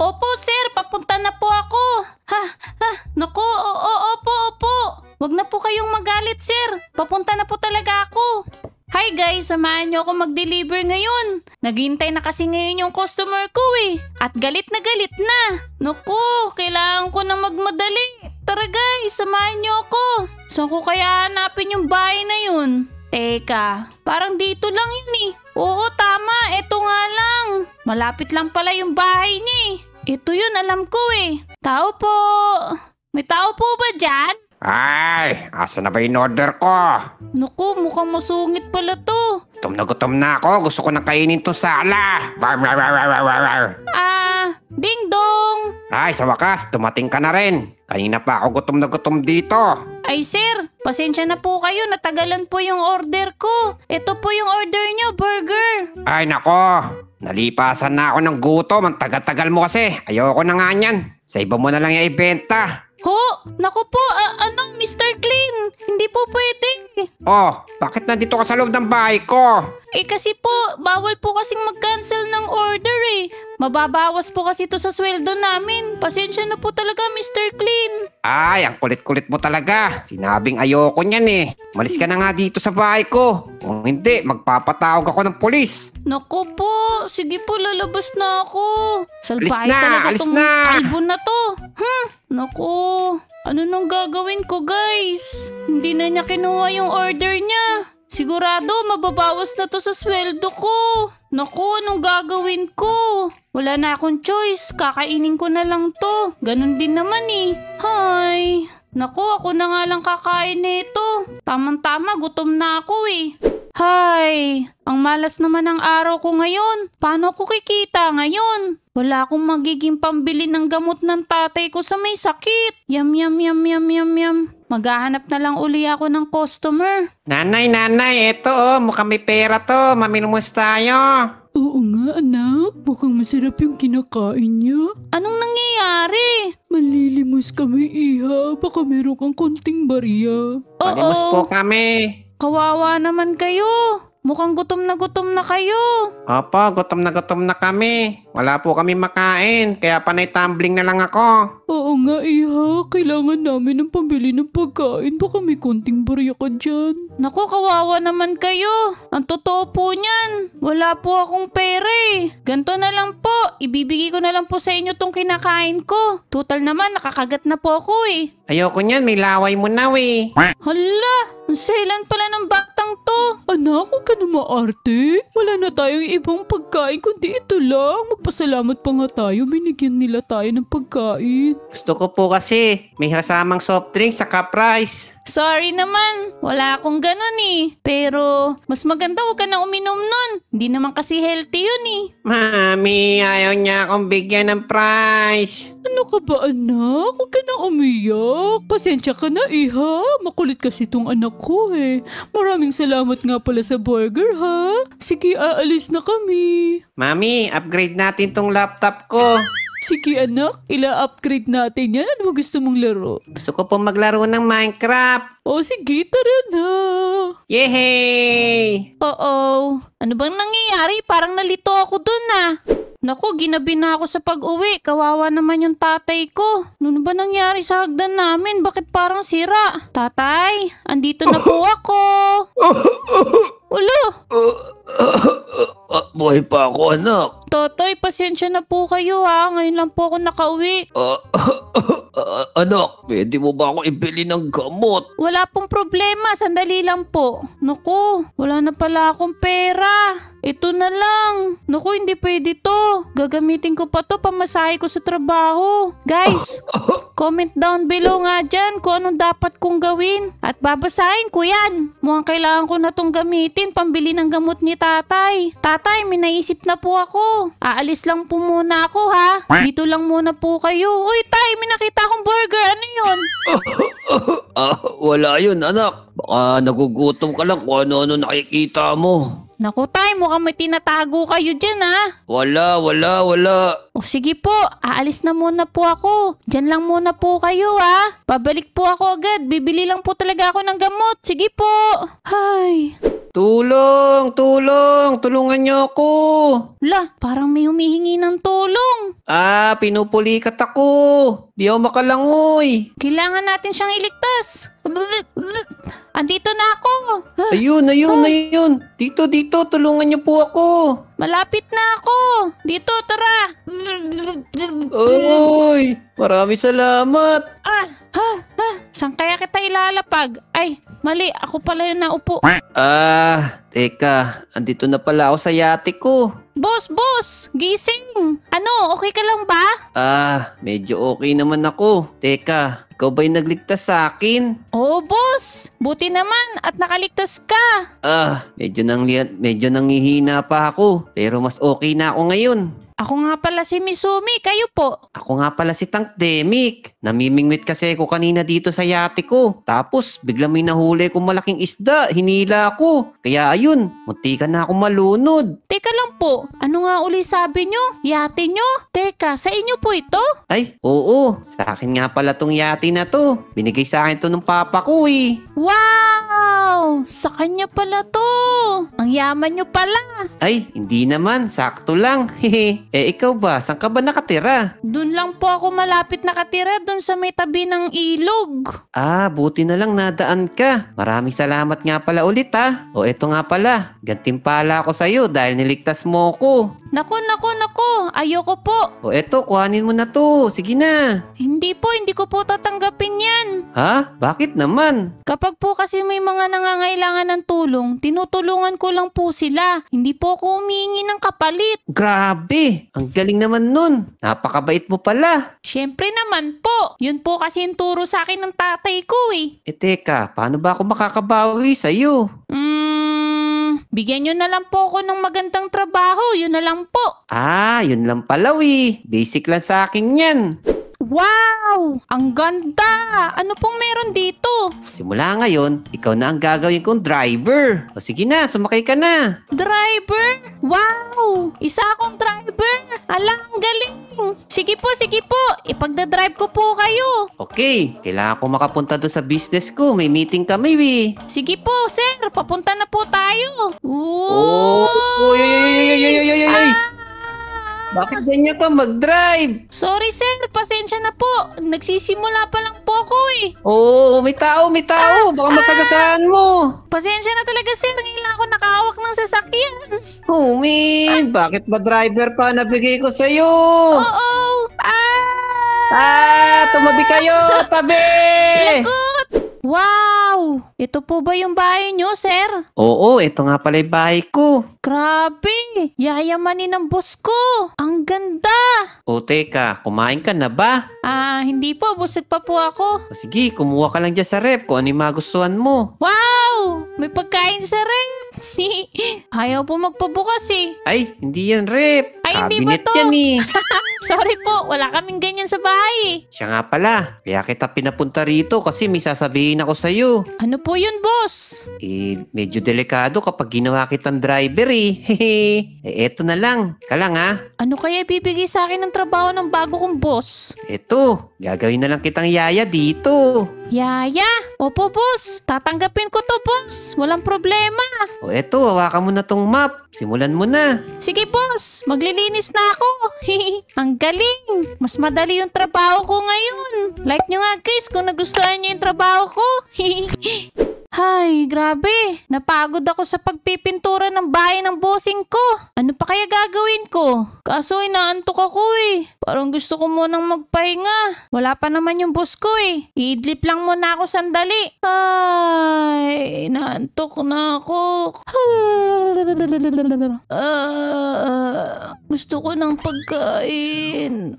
Opo, sir. Papunta na po ako. Naku, opo. Wag na po kayong magalit, sir. Papunta na po talaga ako. Hi guys, samahan niyo ako mag-deliver ngayon. Naghintay na kasi ngayon yung customer ko eh. At galit na galit na. Naku, kailangan ko na magmadali. Tara guys, samahan niyo ako. Saan ko kaya hanapin yung bahay na yun? Teka, parang dito lang yun eh. Oo, tama. Eto nga lang. Malapit lang pala yung bahay niya eh. Ito yun, alam ko eh. Tao po. May tao po ba dyan? Ay, asa na ba yung order ko? Naku, mukhang masungit pala to. Gutom na ako. Gusto ko na kainin to sala. Ding dong. Ay, sa wakas, dumating ka na rin. Kanina pa ako gutom dito. Ay sir, pasensya na po kayo. Natagalan po yung order ko. Ito po yung order nyo, burger. Ay, nako. Nalipasan na ako ng gutom. Ang tagal-tagal mo kasi. Ayoko na nga niyan. Sa iba mo na lang yung ibenta. Ho? Naku po, Mr. Clean? Hindi po pwede. Oh, bakit nandito ka sa loob ng bahay ko? Kasi po, bawal po kasing mag-cancel ng order eh. Mababawas po kasi ito sa sweldo namin. Pasensya na po talaga, Mr. Clean. Ay, ang kulit-kulit mo talaga. Sinabing ayoko niyan eh. Malis ka na nga dito sa bahay ko. Kung hindi, magpapatawag ako ng pulis. Naku po, sige po, lalabas na ako. Salbahe Alis na, talaga alis tong na. albon na to. Naku, ano nang gagawin ko guys? Hindi na niya kinuha yung order niya. Sigurado mababawas na to sa sweldo ko. Naku, anong gagawin ko? Wala na akong choice, kakainin ko na lang to. Ganon din naman eh. Hi. Naku, ako na nga lang kakain nito. Tamang-tama, gutom na ako eh. Hay, ang malas naman ng araw ko ngayon. Paano ako kikita ngayon? Wala akong magiging pambili ng gamot ng tatay ko sa may sakit. Yum. Maghahanap na lang uli ako ng customer. Nanay, eto oh. Mukhang may pera to. Mamimos tayo. Oo nga anak, mukhang masarap yung kinakain niya. Anong nangyayari? Malilimos kami iha, baka meron kang konting barya. Malimos po kami. Kawawa naman kayo. Mukhang gutom na kayo. Opo, gutom na kami. Wala po kami makain, kaya panay tumbling na lang ako. Oo nga iha, kailangan namin ng pambili ng pagkain, baka may konting barya ka dyan. Naku, kawawa naman kayo. Ang totoo po niyan. Wala po akong pera eh. Ganto na lang po. Ibibigay ko na lang po sa inyo tong kinakain ko. Total naman, nakakagat na po ako eh. Ayoko niyan, may laway mo na eh. Hala, ang selan pala ng batang to. Anak, huwag ka na maarte. Wala na tayong ibang pagkain kundi ito lang. Magpasalamat pa nga tayo, binigyan nila tayo ng pagkain. Gusto ko po kasi may kasamang soft drink sa Caprice. Sorry naman, wala akong ganun eh. Pero, mas maganda huwag ka na uminom nun. Hindi naman kasi healthy yun eh. Mami, ayaw niya akong bigyan ng prize. Ano ka ba anak? Huwag ka na umiyak. Pasensya ka na iha. Makulit kasi tong anak ko eh. Maraming salamat nga pala sa burger ha. Sige, aalis na kami. Mami, upgrade natin tong laptop ko. Sige anak, ila-upgrade natin yan. Ano ba gusto mong laro? Gusto ko po maglaro ng Minecraft. O sige, tara na. Yehey! Oo. Ano bang nangyayari? Parang nalito ako dun ah. Naku, ginabi na ako sa pag-uwi. Kawawa naman yung tatay ko. Ano ba nangyari sa hagdan namin? Bakit parang sira? Tatay, andito na po ako. Ulo! Buhay pa ako, anak. Tatay, pasensya na po kayo ha. Ngayon lang po ako nakauwi. Anak, pwede mo ba ako ibili ng gamot? Wala pong problema. Sandali lang po. Naku, wala na pala akong pera. Ito na lang. Naku, hindi pwede to. Gagamitin ko pa to pamasahe ko sa trabaho. Guys, comment down below nga dyan kung anong dapat kong gawin. At babasahin ko yan. Mukhang kailangan ko na tong gamitin pambili ng gamot ni tatay. Tatay, may naisip na po ako. Aalis lang po muna ako ha. Dito lang muna po kayo. Uy tay, may nakita akong burger. Ano yun? Wala yun, anak. Baka nagugutom ka lang kung ano-ano nakikita mo. Naku tay, mukhang may tinatago kayo dyan ha. Wala. O sige po, aalis na muna po ako. Diyan lang muna po kayo ha. Pabalik po ako agad. Bibili lang po talaga ako ng gamot. Sige po. Hay. Tulong! Tulong! Tulungan niyo ako! La, parang may humihingi ng tulong. Pinupulikat ako! Di ako makalangoy! Kailangan natin siyang iligtas. Andito na ako. Ayun! Dito, tulungan niyo po ako! Malapit na ako. Dito, tara. Oy! Maraming salamat! Saan kaya kita ilalapag? Ay, mali. Ako pala yung naupo. Teka. Andito na pala ako sa yate ko. Boss! Gising! Ano, okay ka lang ba? Medyo okay naman ako. Teka, ikaw ba'y nagligtas sa akin? Oo, boss! Buti naman at nakaligtas ka. Medyo nangihina pa ako. Pero mas okay na ako ngayon. Ako nga pala si Misumi, kayo po. Ako nga pala si Tank Demic. Namimingwit kasi ako kanina dito sa yate ko. Tapos biglang may nahuli kong malaking isda. Hinila ako. Kaya ayun, muntikan na ako malunod. Teka lang po, ano nga uli sabi nyo? Yate nyo? Teka, sa inyo po ito? Ay, oo. Sa akin nga pala tong yate na to. Binigay sa akin to ng papa ko eh. Wow! Sa kanya pala to. Ang yaman nyo pala. Ay, hindi naman. Sakto lang. Hehe. Ikaw ba? Saan ka ba nakatira? Doon lang po ako malapit nakatira, doon sa may tabi ng ilog. Buti na lang nadaan ka. Maraming salamat nga pala ulit ha. Eto nga pala. Gantimpala ako sa'yo dahil niligtas mo ko. Naku. Ayoko po. Eto, kuhanin mo na to. Sige na. Hindi ko po tatanggapin yan. Ha? Bakit naman? Kapag po kasi may mga nangangailangan ng tulong, tinutulungan ko lang po sila. Hindi po ako humihingi ng kapalit. Grabe! Ang galing naman nun. Napakabait mo pala. Siyempre naman po. Yun po kasi yung turo sa akin ng tatay ko eh. Teka, paano ba ako makakabawi sa'yo? Bigyan nyo na lang po ako ng magandang trabaho. Yun na lang po. Yun lang pala Basic lang sa akin yan. Wow! Ang ganda! Ano pong meron dito? Simula ngayon, ikaw na ang gagawin kong driver. Sige na, sumakay ka na. Driver? Wow! Isa akong driver! Ala, ang galing! Sige po. Ipagdadrive ko po kayo. Okay, kailangan ko makapunta doon sa business ko. May meeting kami, Sige po, sir. Papunta na po tayo. Oy! Bakit ganyan ka mag-drive? Sorry, sir. Pasensya na po. Nagsisimula pa lang po ako eh. May tao. Baka masagasaan mo. Pasensya na talaga, sir. Ngayon lang ako nakahawak ng sasakyan. Man. Bakit ba driver pa nabigay ko sa'yo? Oo. Tumabi kayo. Tabi! Lagot! Wow! Ito po ba yung bahay nyo, sir? Oo, ito nga pala yung bahay ko. Grabe! Yayamanin ng boss ko! Ang ganda! Teka, kumain ka na ba? Hindi po. Busog pa po ako. Sige, kumuha ka lang dyan sa ref kung ano yung magustuhan mo. Wow! May pagkain sa ref! Ayaw po magpabukas eh. Ay, hindi yan ref. Ay, hindi ba Cabinet to? yan eh. Sorry po, wala kaming ganyan sa bahay. Siya nga pala, kaya kita pinapunta rito kasi may sasabihin ako sa'yo. Ano po yun, boss? Medyo delikado kapag ginawa kitang driver eto na lang. Ka lang ha. Ano kaya bibigay sa akin ng trabaho ng bago kong boss? Eto, gagawin na lang kitang yaya dito. Yaya? Opo, boss. Tatanggapin ko to, boss. Walang problema. Eto, hawakan mo na tong map. Simulan mo na. Sige, boss. Maglilinis na ako. Ang galing. Mas madali yung trabaho ko ngayon. Like nyo nga, guys, kung nagustuhan nyo yung trabaho ko. Hay, grabe. Napagod ako sa pagpipintura ng bahay ng bossing ko. Ano pa kaya gagawin ko? Kaso inaantok ako eh. Parang gusto ko munang magpahinga. Wala pa naman yung boss ko eh. Iidlip lang muna ako sandali. Ay, inaantok na ako. Gusto ko ng pagkain.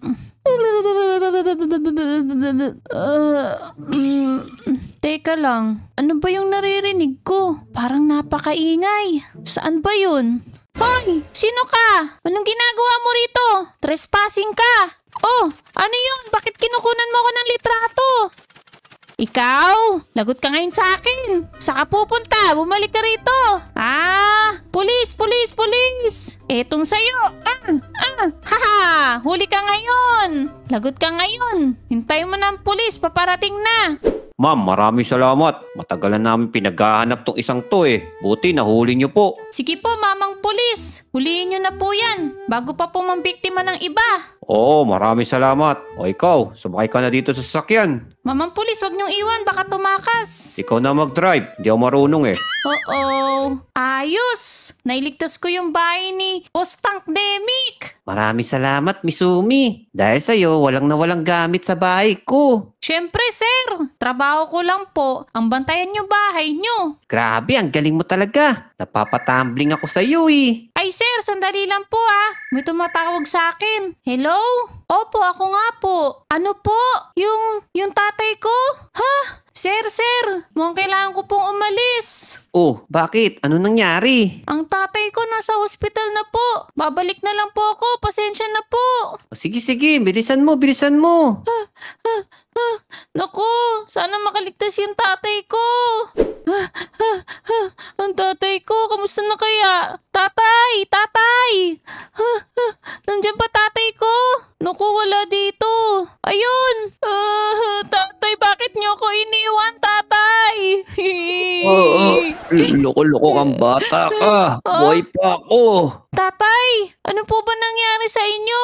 Teka lang, ano ba yung naririnig ko? Parang napakaingay. Saan ba yun? Hoy! Sino ka? Anong ginagawa mo rito? Trespassing ka! Oh! Ano yun? Bakit kinukunan mo ako ng litrato? Ikaw? Lagot ka ngayon sa akin. Saan ka pupunta? Bumalik ka rito. Pulis! Etong sayo. Haha! Huli ka ngayon. Lagot ka ngayon. Hintayin mo na ang pulis, paparating na. Ma'am, maraming salamat. Matagal na namin pinaghahanap tong isang to eh. Buti nahuli niyo po. Sige po, mamang pulis. Huliin nyo na po yan, bago pa po mambiktima ng iba. Oo, maraming salamat. O ikaw, sumakay ka na dito sa sasakyan. Mamang pulis, wag nyong iwan, baka tumakas. Ikaw na mag-drive. Hindi ako marunong eh. Oo, ayos. Nailigtas ko yung bahay ni Boss Tank Demic. Maraming salamat, Misumi. Dahil sa'yo, walang nawalang gamit sa bahay ko. Syempre, sir. Trabaho ko lang po. Ang bantayan nyo bahay nyo. Grabe, ang galing mo talaga. Napapatumbling ako sa'yo eh. Ay, sir, sandali lang po May tumatawag sa akin. Hello? Opo, ako nga po. Ano po? Yung tatay ko? Ha? Sir, mukhang kailangan ko pong umalis. Oh, bakit? Ano nangyari? Ang tatay ko nasa hospital na po. Babalik na lang po ako. Pasensya na po. O, sige, bilisan mo. Naku, sana makaligtas yung tatay ko. Ang tatay ko, kamusta na kaya? Tatay! Nandiyan pa tatay ko? Naku, wala dito. Ayun! Tatay, bakit niyo ako iniwan, tatay? Loko-loko kang bata ka. Buhay pa ako. Tatay, ano po ba nangyari sa inyo?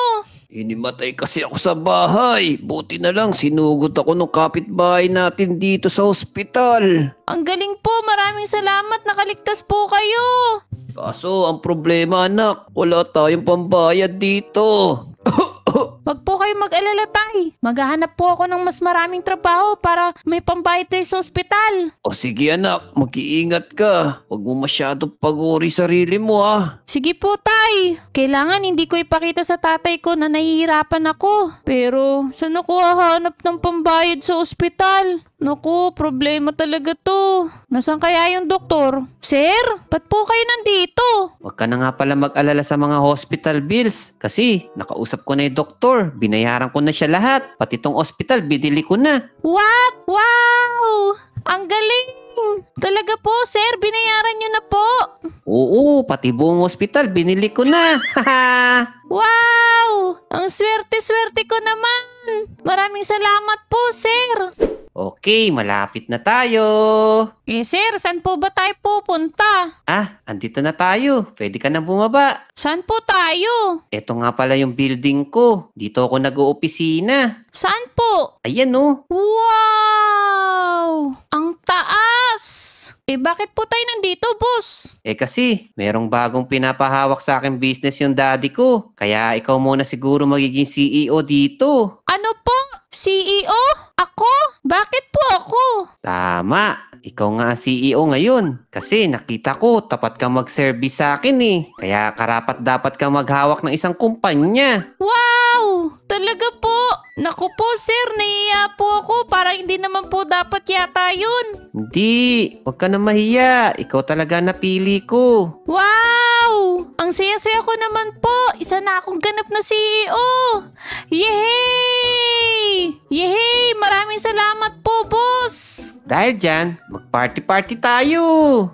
Inimatay kasi ako sa bahay. Buti na lang sinugod ako ng kapitbahay natin dito sa ospital. Ang galing po, maraming salamat, nakaligtas po kayo. Kaso ang problema anak, wala tayong pambayad dito. Wag po kayo mag-alala, tay. Maghahanap po ako ng mas maraming trabaho para may pambayad tayo sa ospital. O sige anak, mag-iingat ka. Huwag mo masyadong paguri sarili mo ah. Sige po, tay. Kailangan hindi ko ipakita sa tatay ko na nahihirapan ako. Pero saan ako hahanap ng pambayad sa ospital? Naku, problema talaga to. Nasaan kaya yung doktor? Sir, ba't po kayo nandito? Huwag ka na nga pala mag-alala sa mga hospital bills. Kasi nakausap ko na yung doktor. Binayaran ko na siya lahat. Pati tong hospital, binili ko na. What? Wow! Ang galing! Talaga po, sir, binayaran nyo na po. Oo, pati buong hospital, binili ko na. Wow! Ang swerte-swerte ko naman. Maraming salamat po, sir. Okay, malapit na tayo. Sir, saan po ba tayo pupunta? Andito na tayo. Pwede ka na bumaba. Saan po tayo? Ito nga pala yung building ko. Dito ako nag-oopisina. Saan po? Ayan oh. Wow! Ang taas! Bakit po tayo nandito, boss? Kasi, merong bagong pinapahawak sa akin business yung daddy ko. Kaya ikaw muna siguro magiging CEO dito. Ano po? CEO? Ako? Bakit po ako? Tama. Ikaw nga ang CEO ngayon. Kasi nakita ko, tapat ka mag-service sa akin eh. Kaya karapat dapat ka maghawak ng isang kumpanya. Wow! Talaga po? Naku po, sir, nahiya po ako. Parang hindi naman po dapat yata yun. Hindi. Huwag ka na mahiya. Ikaw talaga napili ko. Wow! Ang saya-saya ko naman po. Isa na akong ganap na CEO. Yehey! Yehey! Maraming salamat po, boss. Dahil dyan, mag-party-party tayo.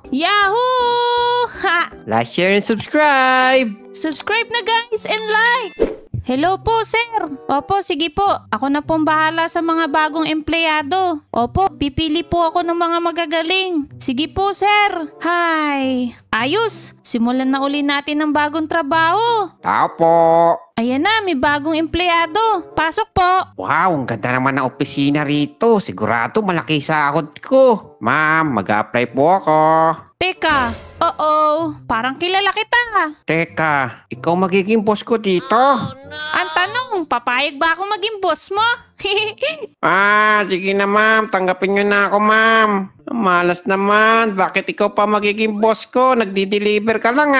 Yahoo! Ha! Like, share, and subscribe. Subscribe na guys and like! Hello po, sir. Opo, sige po. Ako na pong bahala sa mga bagong empleyado. Opo, pipili po ako ng mga magagaling. Sige po, sir. Hi. Ayos. Simulan na uli natin ang bagong trabaho. Tao po. Ayan na, may bagong empleyado. Pasok po. Wow, ang ganda naman ng opisina rito. Sigurado malaki sahod ko. Ma'am, mag-a-apply po ako. Teka, parang kilala kita. Teka, ikaw magiging boss ko dito? Ang tanong, papayag ba ako maging boss mo? Sige na ma'am, tanggapin nyo na ako ma'am. Ang malas naman, bakit ikaw pa magiging boss ko? Nagdi-deliver ka lang